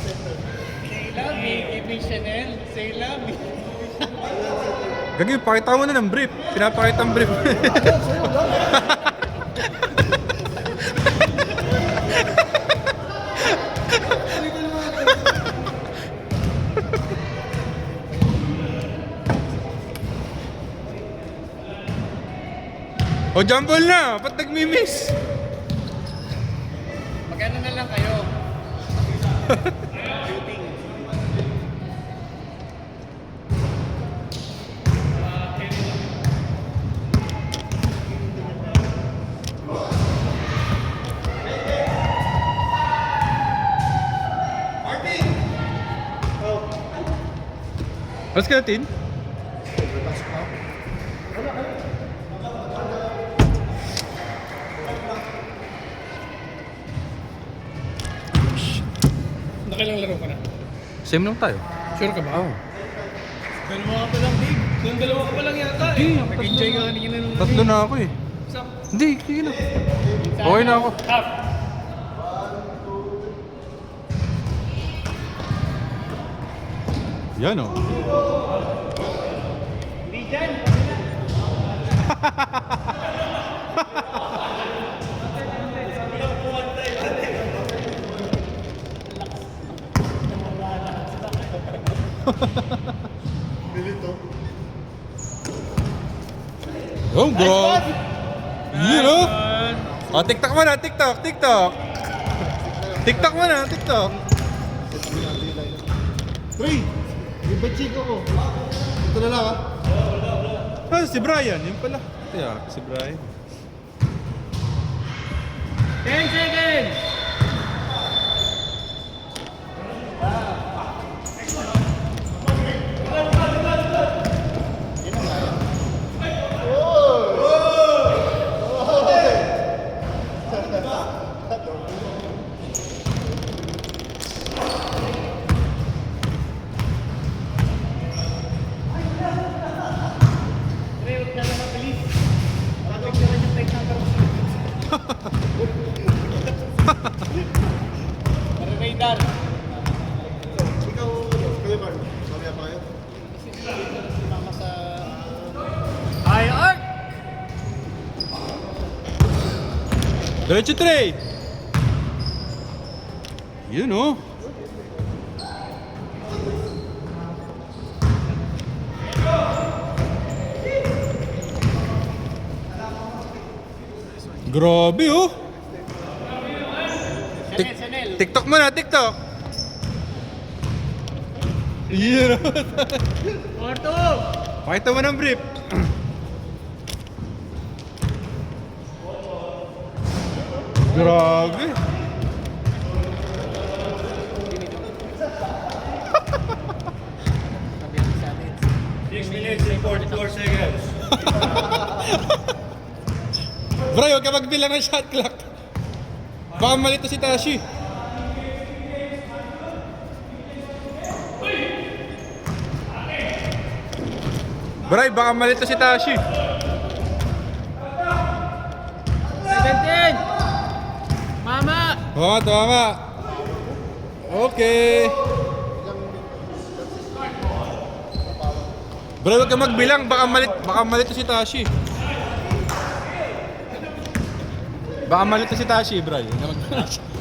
Say love me, Ibig Chanel. Say love me. Gagi, pakita mo na ng brief. Pinapakita ang brief. O, jumble na! Ba't nagmi-miss? Magkano na lang kayo? Alas ka natin? Nakilang laro ka na? Same lang tayo. Sure ka ba? Oo. Dalawa ka pa lang, Big. Yung dalawa ka pa lang yata eh. Nag-enjoy ka kanina nung Tatlo na ako eh. Hindi, sige na. Okay na ako. Half. Yan o. Hindi dyan. Oh, bro. Yun o. O, TikTok mo na, TikTok, TikTok. TikTok mo na, TikTok. Uy! Yung bachiko ko. Ito na lang Ah, si Brian, yun pala. Kaya, si Brian. 10 seconds! Radar. Ikaw, kayo Mark. Mamaya pa kayo. Mama sa... Ay, Art! Diretso tray. Yun o. Grabe oh. Chanel. TikTok mo na, TikTok. Yun o. Orto! Pakita mo ng brief. Grabe. Sabi ang sa atin. 6 minutes and 44 seconds. Bro, huwag ka magbilang ng shot clock. Baka malito si Tashi. Bray, baka malito si Tashi. 17! Mama! Oo, tama. Okay. Bro, huwag ka magbilang. Baka malito si Tashi. Baka malito si Tashi, bro.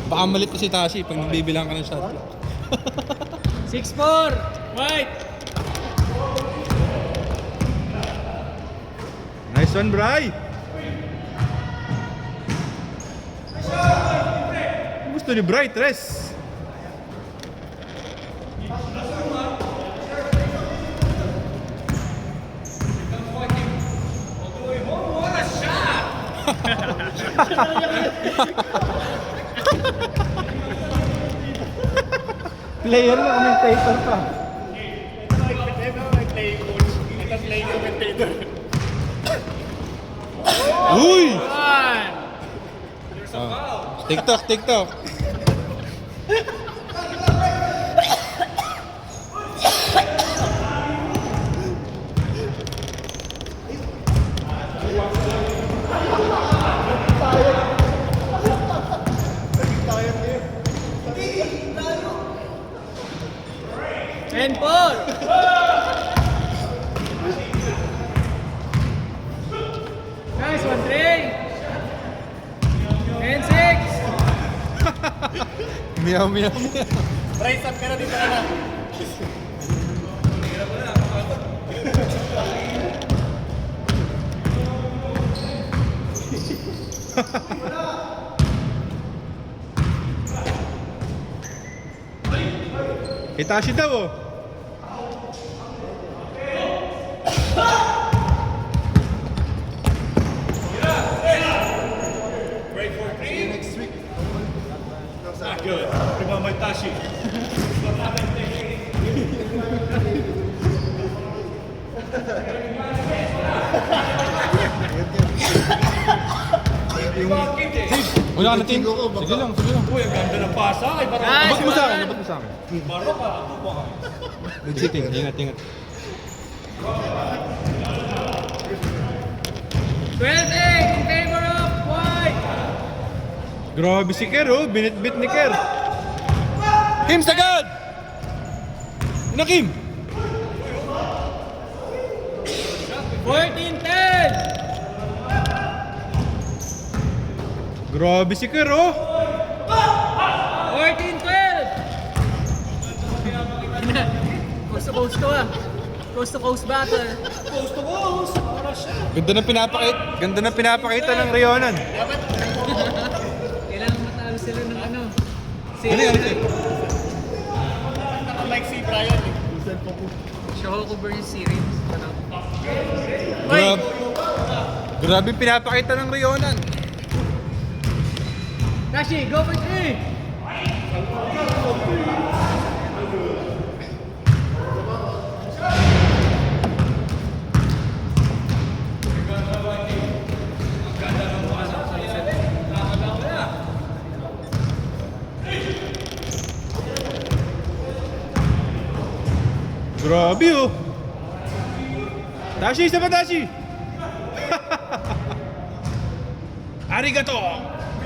Baka malito si Tashi pag nagbibilang ka ng shot clock. 6-4! White! Nice one, Bray. Gusto ni Bray, tres. Player na, commentator pa. May play coach. Ito play commentator. Uy! One! TikTok, TikTok. 10-4. Nice one, Trey. 10-6. Meow, meow, meow. Rise up ka na dito na. Itashi daw oh. Next week. Good. Remember my Tashi. Wala ka na team. Sige lang, sige lang. Uy, ang ganda ng pasa. Ay, parang... Abot mo sa akin, abot mo sa akin. Baro ka. Ako ba? Legiting, ingat, ingat. 12-8 in favor of White. Grabe si Ker oh, binit-bit ni Ker. Kim sagad! Ina Kim! 14-10. Grabe si Ker oh. 14-12. Coast to coast to ah. Coast to coast battle. Coast to coast. Ganda na pinapakita ng Rionan. Kailangan matalo sila ng ano. Ano yan? Naka-like si Brian eh. Shoko versus series. Ano? Grabe. Grabe pinapakita ng Rionan. Tashi, go for 3. Grabe oh. Tashi, isa pa Tashi. Arigato.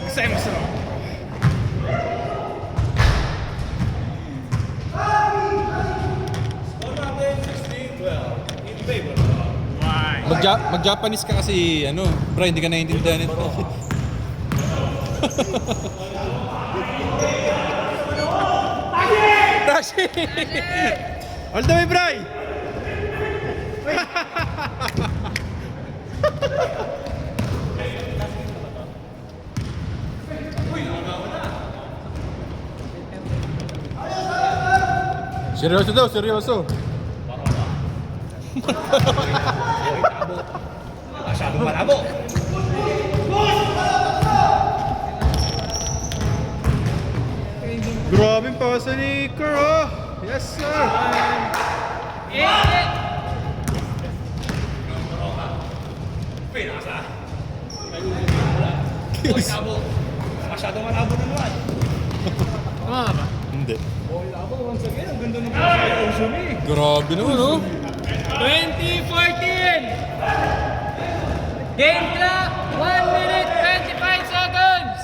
Gozaimasu. Mag-Japanese ka kasi ano, bro, hindi ka naiintindihan ito. Tashi! All the way, Bray! Seryoso daw, seryoso. Masyadong malabo. Grabe yung pasa ni Kerr, oh. Yes, sir. Masyadong malabo na naman. Tama ba? Hindi. Malabo, once again. Ang ganda ng pasa ni Ozumi. Grabe naman, oh. 20-14. Game clock, 1 minute 25 seconds.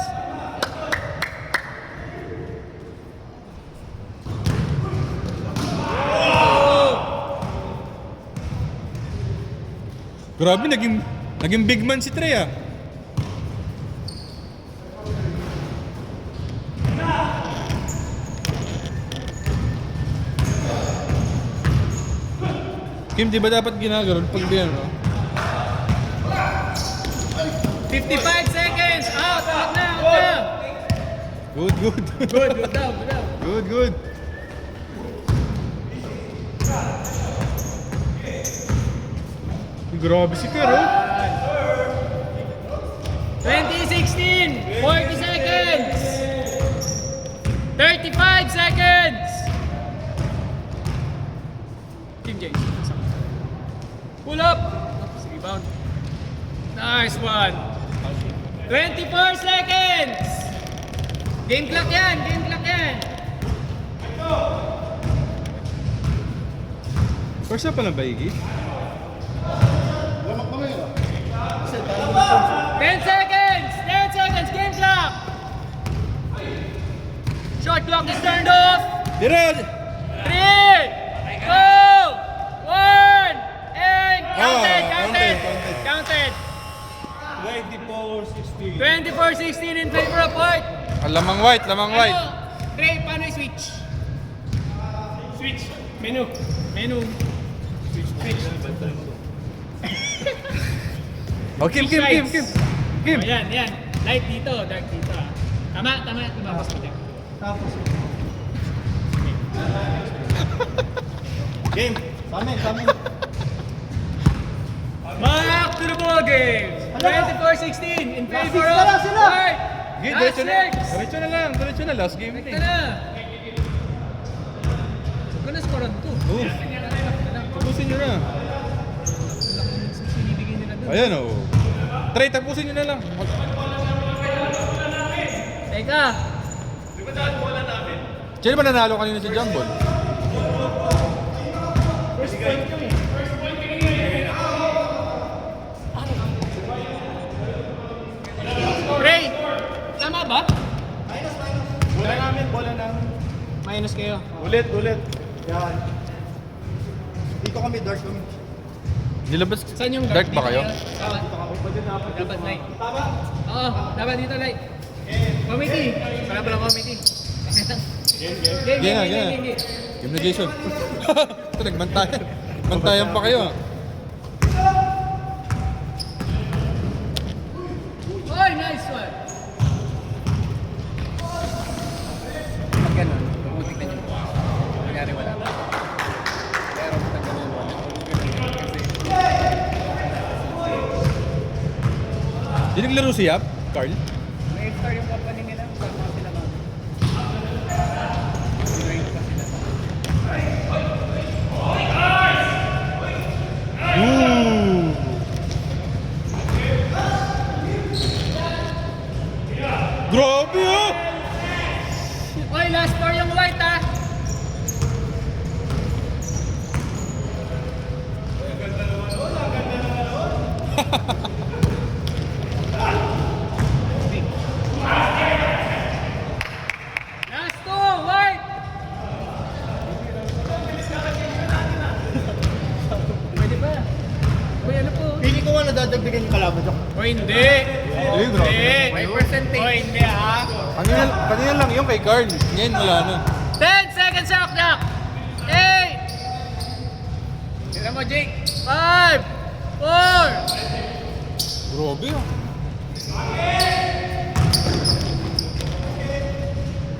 Grabe, naging big man si Trey, ah. Kim, di ba dapat ginaganon pag diyan, no? 55 seconds. Out na. Good, good. Good down. Good, good. Grabe si Kerr, oh. 2016, 40 seconds. 35 seconds. Team James. Pull up. Rebound. Nice one. 24 seconds. Game clock yan. First up pa lang ba, Iggy? 10 seconds. Game clock. Shot clock is turned off. Tira! 3, 24-16 in favor of white. Lamang white, lamang white. Ano? Trey, paano yung switch? Switch. Menu. Menu. Switch. Oh, Kim. Oh, yan. Light dito, dark dito. Tama. Tumapos mo din. Tapos. Game. Sa amin. Back to the ball game. 24-16 in favor six of na lang sila. white. Okay, Last diretso na lang. Last game Ito na. na. Huwag ka na scorean to. Oh, tapusin nyo na. Sinibigay nila doon. Ayan oh. Try, tapusin nyo na lang. Teka. Sino ba nanalo kanina si Jambol? Ray, tama ba? Bola namin. Minus kayo. Ulit. Yan. Dito kami, dark kami. Nilabas. Saan yung Dark ba kayo? Dapat light. Oo, dapat dito light. Committee. Para pala committee. Game. Game na Jason. Ito, nagbantayan. Bantayan pa kayo. Oy, nice one. Pag ganun, tignan nyo. Kunyari wala. Pero pag ganun wala. Di naglaro si Yap, Carl? May star yung company nila. Sama sila ba? Ooh. Grabe oh! Oy, last star yung white ha. Last two, white. Pwede ba? Uy, ano po? Pili ko nga nadadagdagan yung kalaban ko. O hindi. Hindi, May percentage. O hindi ha. Kanina lang yung kay Carl. Ngayon wala na. 10 seconds sa clock. 8. Tira mo, Jake. 5. 4. Grabe oh.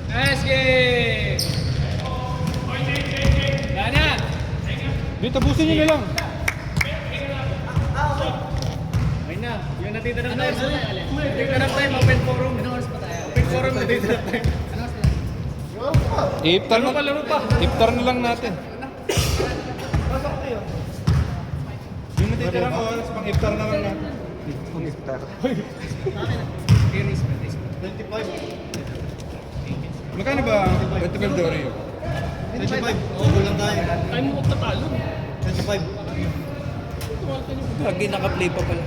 Nice game. Yan na. Di, tapusin nyo na lang. Okay na. Yung natitira ng time. Natitira ng time. Open forum. Ano oras pa tayo? Open forum natitira ng time. Ano oras pa? Laro pa. Iftar na lang natin. Yung natitira ko, pang iftar na lang natin. Pang iftar. Series. 25. Magkano ba 25 Dory? 25. Oo, lang tayo. Ay mo tatalo. 25. Lagi naka-play pa pala.